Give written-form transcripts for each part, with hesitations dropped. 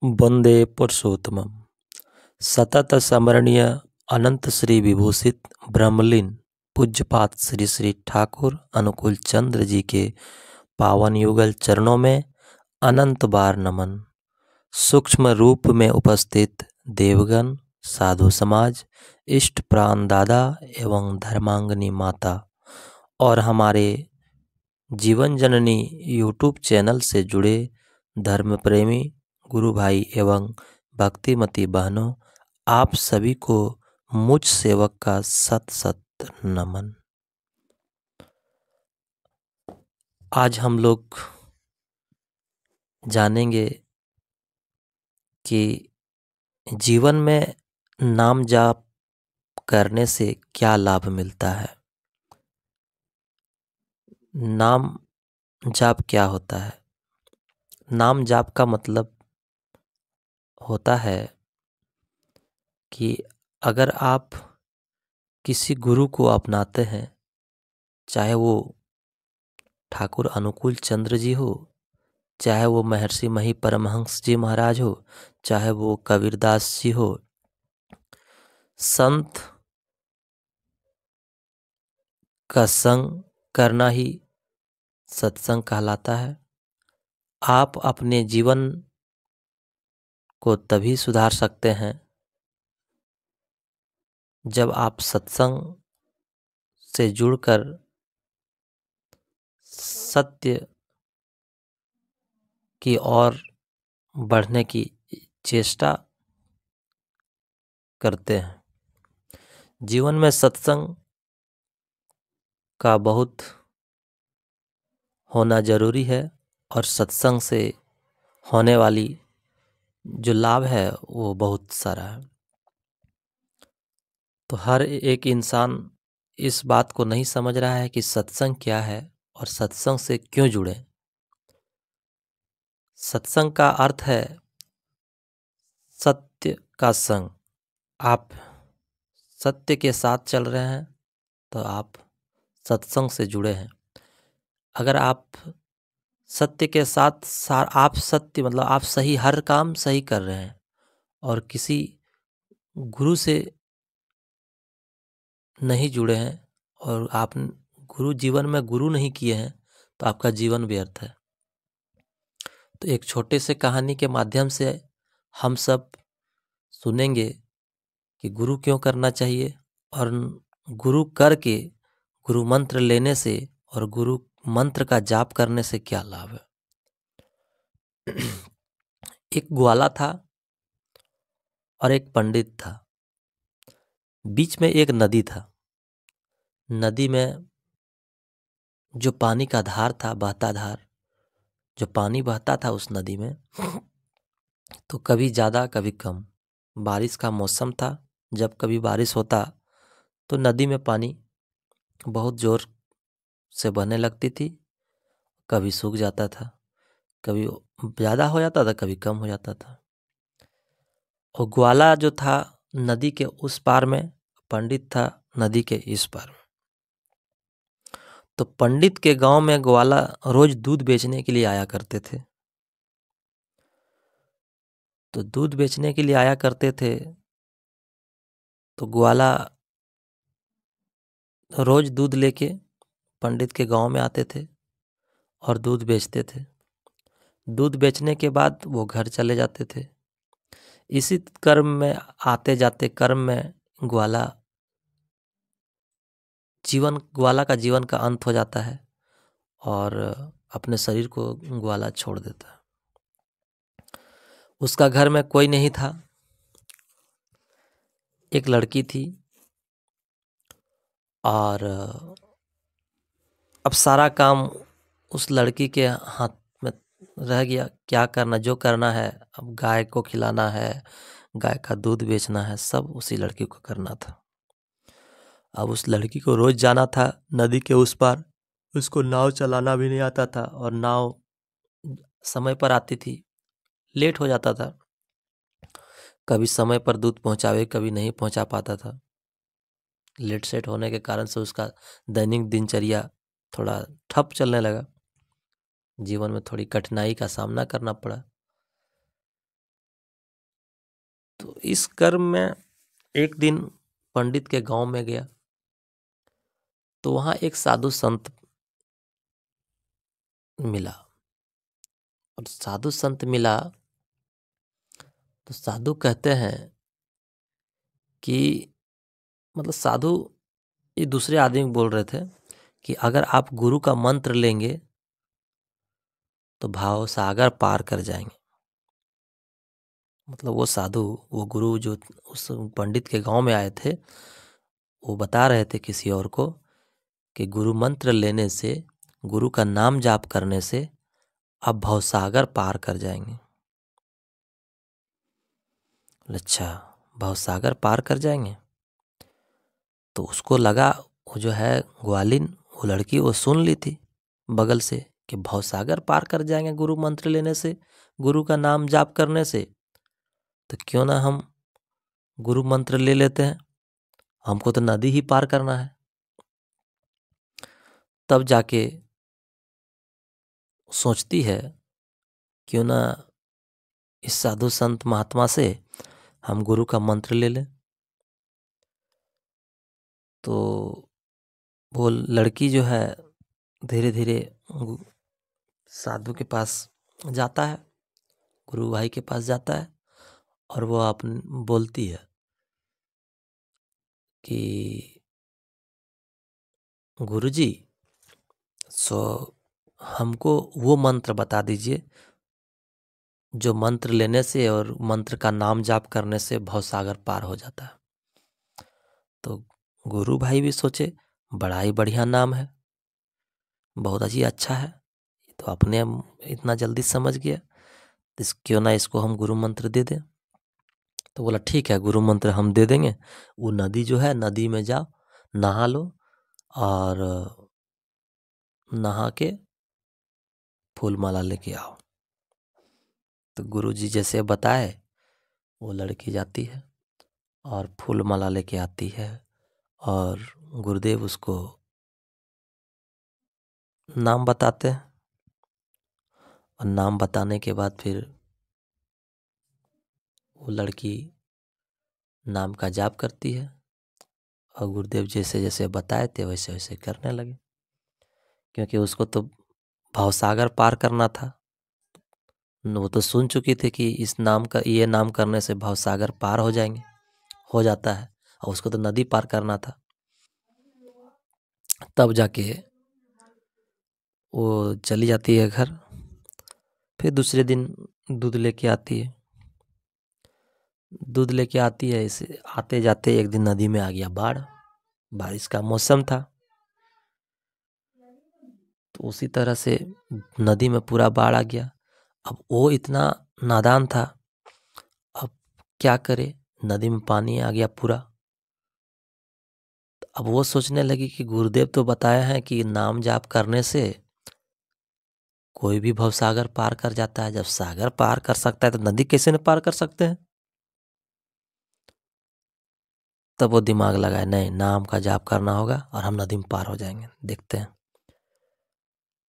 वंदे पुरुषोत्तमम्। सतत स्मरणीय अनंत श्री विभूषित ब्रह्मलीन पूज्यपात श्री श्री ठाकुर अनुकूल चंद्र जी के पावन युगल चरणों में अनंत बार नमन। सूक्ष्म रूप में उपस्थित देवगण, साधु समाज, इष्ट प्राण दादा एवं धर्मांगनी माता और हमारे जीवन जननी यूट्यूब चैनल से जुड़े धर्म प्रेमी गुरु भाई एवं भक्तिमती बहनों, आप सभी को मुझ सेवक का सत सत नमन। आज हम लोग जानेंगे कि जीवन में नाम जाप करने से क्या लाभ मिलता है। नाम जाप क्या होता है? नाम जाप का मतलब होता है कि अगर आप किसी गुरु को अपनाते हैं, चाहे वो ठाकुर अनुकूल चंद्र जी हो, चाहे वो महर्षि मही परमहंस जी महाराज हो, चाहे वो कबीरदास जी हो, संत का संग करना ही सत्संग कहलाता है। आप अपने जीवन को तभी सुधार सकते हैं जब आप सत्संग से जुड़कर सत्य की ओर बढ़ने की चेष्टा करते हैं। जीवन में सत्संग का बहुत होना जरूरी है और सत्संग से होने वाली जो लाभ है वो बहुत सारा है। तो हर एक इंसान इस बात को नहीं समझ रहा है कि सत्संग क्या है और सत्संग से क्यों जुड़े। सत्संग का अर्थ है सत्य का संग। आप सत्य के साथ चल रहे हैं तो आप सत्संग से जुड़े हैं। अगर आप सत्य के साथ आप सत्य मतलब आप सही हर काम सही कर रहे हैं और किसी गुरु से नहीं जुड़े हैं और आप गुरु जीवन में गुरु नहीं किए हैं तो आपका जीवन व्यर्थ है। तो एक छोटे से कहानी के माध्यम से हम सब सुनेंगे कि गुरु क्यों करना चाहिए और गुरु करके गुरु मंत्र लेने से और गुरु मंत्र का जाप करने से क्या लाभ है। एक ग्वाला था और एक पंडित था। बीच में एक नदी था। नदी में जो पानी का धार था, बहता धार, जो पानी बहता था उस नदी में, तो कभी ज़्यादा कभी कम। बारिश का मौसम था, जब कभी बारिश होता तो नदी में पानी बहुत जोर से बहने लगती थी। कभी सूख जाता था, कभी ज़्यादा हो जाता था, कभी कम हो जाता था। और ग्वाला जो था नदी के उस पार में, पंडित था नदी के इस पार में। तो पंडित के गांव में ग्वाला रोज दूध बेचने के लिए आया करते थे। तो दूध बेचने के लिए आया करते थे तो ग्वाला रोज दूध लेके पंडित के गांव में आते थे और दूध बेचते थे। दूध बेचने के बाद वो घर चले जाते थे। इसी क्रम में आते जाते क्रम में ग्वाला का जीवन का अंत हो जाता है और अपने शरीर को ग्वाला छोड़ देता है। उसका घर में कोई नहीं था। एक लड़की थी और अब सारा काम उस लड़की के हाथ में रह गया। क्या करना, जो करना है, अब गाय को खिलाना है, गाय का दूध बेचना है, सब उसी लड़की को करना था। अब उस लड़की को रोज जाना था नदी के उस पार। उसको नाव चलाना भी नहीं आता था और नाव समय पर आती थी, लेट हो जाता था। कभी समय पर दूध पहुंचावे, कभी नहीं पहुंचा पाता था। लेट सेट होने के कारण से उसका दैनिक दिनचर्या थोड़ा ठप चलने लगा। जीवन में थोड़ी कठिनाई का सामना करना पड़ा। तो इस क्रम में एक दिन पंडित के गांव में गया, तो वहां एक साधु संत मिला। और साधु संत मिला तो साधु कहते हैं कि मतलब साधु ये दूसरे आदमी को बोल रहे थे कि अगर आप गुरु का मंत्र लेंगे तो भाव सागर पार कर जाएंगे। मतलब वो साधु, वो गुरु जो उस पंडित के गांव में आए थे, वो बता रहे थे किसी और को कि गुरु मंत्र लेने से, गुरु का नाम जाप करने से आप भवसागर पार कर जाएंगे। अच्छा, भवसागर पार कर जाएंगे। तो उसको लगा, वो जो है ग्वालिन, वो लड़की, वो सुन ली थी बगल से कि भवसागर पार कर जाएंगे गुरु मंत्र लेने से, गुरु का नाम जाप करने से। तो क्यों ना हम गुरु मंत्र ले लेते हैं, हमको तो नदी ही पार करना है। तब जाके सोचती है क्यों ना इस साधु संत महात्मा से हम गुरु का मंत्र ले लें। तो वो लड़की जो है धीरे धीरे साधु के पास जाता है, गुरु भाई के पास जाता है, और वो बोलती है कि गुरुजी, सो हमको वो मंत्र बता दीजिए जो मंत्र लेने से और मंत्र का नाम जाप करने से भवसागर पार हो जाता है। तो गुरु भाई भी सोचे बड़ा ही बढ़िया नाम है, बहुत ही अच्छा है, तो अपने इतना जल्दी समझ गया, क्यों ना इसको हम गुरु मंत्र दे दें। तो बोला ठीक है, गुरु मंत्र हम दे देंगे। वो नदी जो है, नदी में जाओ, नहा लो, और नहा के फूल माला लेके आओ। तो गुरुजी जैसे बताए वो लड़की जाती है और फूल माला लेके आती है, और गुरुदेव उसको नाम बताते हैं। और नाम बताने के बाद फिर वो लड़की नाम का जाप करती है, और गुरुदेव जैसे जैसे बताए थे वैसे वैसे करने लगे, क्योंकि उसको तो भवसागर पार करना था। वो तो सुन चुकी थी कि इस नाम का, ये नाम करने से भवसागर पार हो जाएंगे, हो जाता है, और उसको तो नदी पार करना था। तब जाके वो चली जाती है घर। फिर दूसरे दिन दूध लेके आती है, दूध लेके आती है। इसे आते जाते एक दिन नदी में आ गया बाढ़, बारिश का मौसम था। तो उसी तरह से नदी में पूरा बाढ़ आ गया। अब वो इतना नादान था, अब क्या करे, नदी में पानी आ गया पूरा। अब वो सोचने लगी कि गुरुदेव तो बताए हैं कि नाम जाप करने से कोई भी भवसागर पार कर जाता है। जब सागर पार कर सकता है तो नदी कैसे न पार कर सकते हैं। तब वो दिमाग लगाए, नहीं, नाम का जाप करना होगा और हम नदी में पार हो जाएंगे, देखते हैं।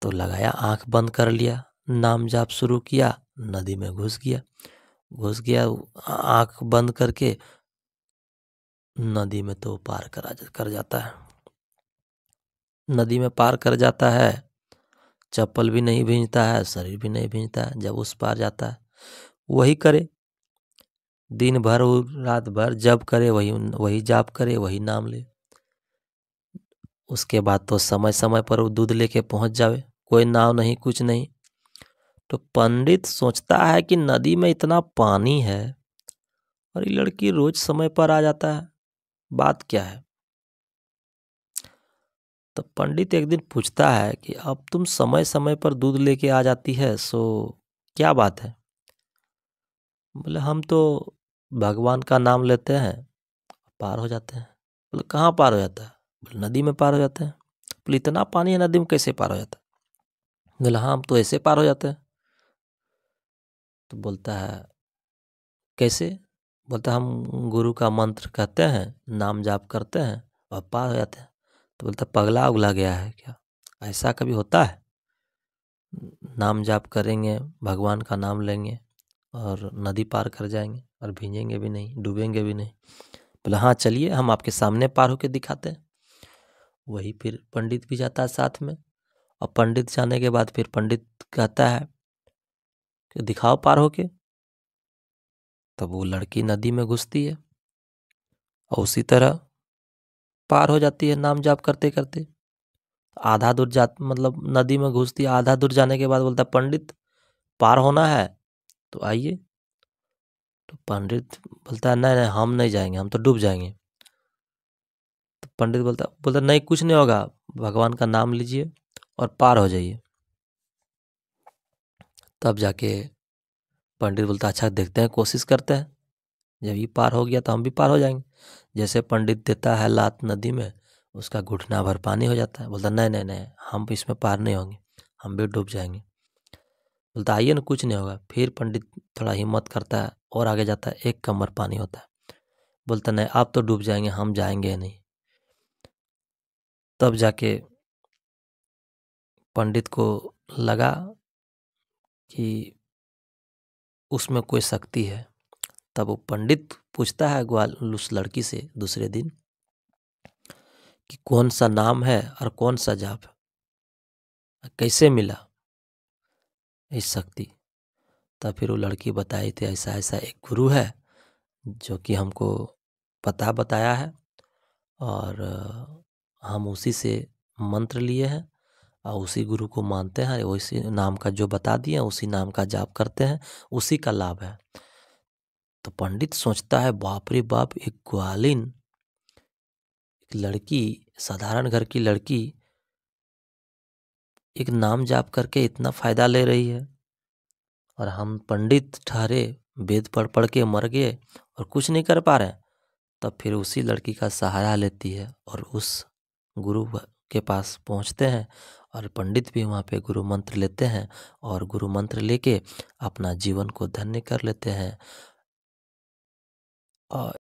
तो लगाया, आंख बंद कर लिया, नाम जाप शुरू किया, नदी में घुस गया। आंख बंद करके नदी में तो पार कर जाता है। नदी में पार कर जाता है, चप्पल भी नहीं भींजता है, शरीर भी नहीं भींजता है। जब उस पार जाता है, वही करे, दिन भर रात भर जब करे, वही जाप करे, वही नाम ले। उसके बाद तो समय समय पर वो दूध लेके पहुंच जावे, कोई नाव नहीं, कुछ नहीं। तो पंडित सोचता है कि नदी में इतना पानी है और ये लड़की रोज समय पर आ जाता है, बात क्या है। तो पंडित एक दिन पूछता है कि अब तुम समय समय पर दूध लेके आ जाती है, सो क्या बात है। बोले हम तो भगवान का नाम लेते हैं, पार हो जाते हैं। बोले कहाँ पार हो जाता है। बोले नदी में पार हो जाते हैं। बोले इतना पानी है नदी में, कैसे पार हो जाता है। बोले हाँ, हम तो ऐसे पार हो जाते हैं। तो बोलता है कैसे। बोलता हम गुरु का मंत्र कहते हैं, नाम जाप करते हैं और पार हो जाते हैं। तो बोलता पगला उगला गया है क्या, ऐसा कभी होता है। नाम जाप करेंगे, भगवान का नाम लेंगे और नदी पार कर जाएंगे और भीगेंगे भी नहीं, डूबेंगे भी नहीं। बोला हाँ चलिए, हम आपके सामने पार होके दिखाते हैं। वही फिर पंडित भी जाता है साथ में, और पंडित जाने के बाद फिर पंडित कहता है कि दिखाओ पार होके। तब वो लड़की नदी में घुसती है और उसी तरह पार हो जाती है नाम जाप करते करते। आधा दूर जा मतलब नदी में घुसती है, आधा दूर जाने के बाद बोलता है पंडित पार होना है तो आइए। तो पंडित बोलता है नहीं नहीं, हम नहीं जाएंगे, हम तो डूब जाएंगे। तो पंडित बोलता बोलता नहीं, कुछ नहीं होगा, भगवान का नाम लीजिए और पार हो जाइए। तब जाके पंडित बोलता अच्छा देखते हैं, कोशिश करते हैं, जब ये पार हो गया तो हम भी पार हो जाएंगे। जैसे पंडित देता है लात नदी में, उसका घुटना भर पानी हो जाता है। बोलता नहीं नहीं नहीं, हम इसमें पार नहीं होंगे, हम भी डूब जाएंगे। बोलता आइए ना, कुछ नहीं होगा। फिर पंडित थोड़ा हिम्मत करता है और आगे जाता है, एक कमर पानी होता है। बोलता नहीं, आप तो डूब जाएंगे, हम जाएंगे नहीं। तब जाके पंडित को लगा कि उसमें कोई शक्ति है। तब वो पंडित पूछता है ग्वाल उस लड़की से दूसरे दिन कि कौन सा नाम है और कौन सा जाप है, कैसे मिला इस शक्ति। तब फिर वो लड़की बताई थी ऐसा ऐसा एक गुरु है जो कि हमको पता बताया है, और हम उसी से मंत्र लिए हैं और उसी गुरु को मानते हैं, उसी नाम का जो बता दिए उसी नाम का जाप करते हैं, उसी का लाभ है। तो पंडित सोचता है बाप रे बाप, एक ग्वालिन, एक लड़की, साधारण घर की लड़की एक नाम जाप करके इतना फायदा ले रही है, और हम पंडित ठहरे वेद पढ़ पढ़ के मर गए और कुछ नहीं कर पा रहे हैं। तब फिर उसी लड़की का सहारा लेती है और उस गुरु के पास पहुंचते हैं, और पंडित भी वहाँ पे गुरु मंत्र लेते हैं और गुरु मंत्र लेके अपना जीवन को धन्य कर लेते हैं। और